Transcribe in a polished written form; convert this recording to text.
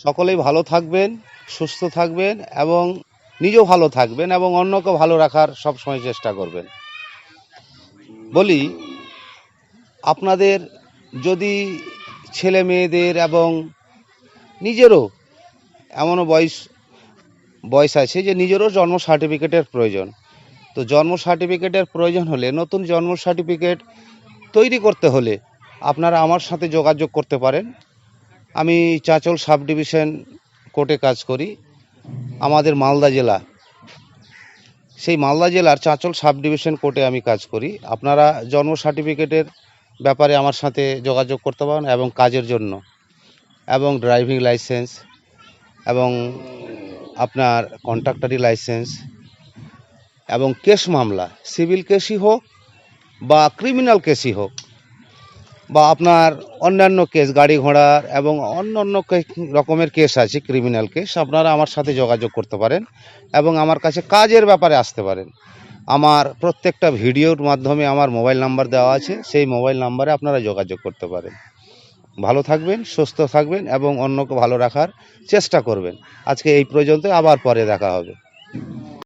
সকলেই ভালো থাকবেন, সুস্থ থাকবেন এবং নিজেও ভালো থাকবেন এবং অন্যকে ভালো রাখার সবসময় চেষ্টা করবেন। বলি, আপনাদের যদি ছেলে মেয়েদের এবং নিজেরও এমনও বয়স আছে যে নিজেরও জন্ম সার্টিফিকেটের প্রয়োজন, তো জন্ম সার্টিফিকেটের প্রয়োজন হলে, নতুন জন্ম সার্টিফিকেট তৈরি করতে হলে আপনারা আমার সাথে যোগাযোগ করতে পারেন। আমি চাঁচল সাব ডিভিশন কোর্টে কাজ করি, আমাদের মালদা জেলা, সেই মালদা জেলার চাঁচল সাব ডিভিশন কোর্টে আমি কাজ করি। আপনারা জন্ম সার্টিফিকেটের ব্যাপারে আমার সাথে যোগাযোগ করতে পারেন এবং কাজের জন্য, এবং ড্রাইভিং লাইসেন্স এবং আপনার কন্ট্রাক্টরি লাইসেন্স এবং কেস মামলা, সিভিল কেসই হোক বা ক্রিমিনাল কেসই হোক, বা আপনার অন্যান্য কেস, গাড়ি ঘোড়ার এবং অন্য রকমের কেস আছে, ক্রিমিনাল কেস, আপনারা আমার সাথে যোগাযোগ করতে পারেন এবং আমার কাছে কাজের ব্যাপারে আসতে পারেন। আমার প্রত্যেকটা ভিডিওর মাধ্যমে আমার মোবাইল নাম্বার দেওয়া আছে, সেই মোবাইল নাম্বারে আপনারা যোগাযোগ করতে পারেন। ভালো থাকবেন, সুস্থ থাকবেন এবং অন্যকে ভালো রাখার চেষ্টা করবেন। আজকে এই পর্যন্ত, আবার পরে দেখা হবে।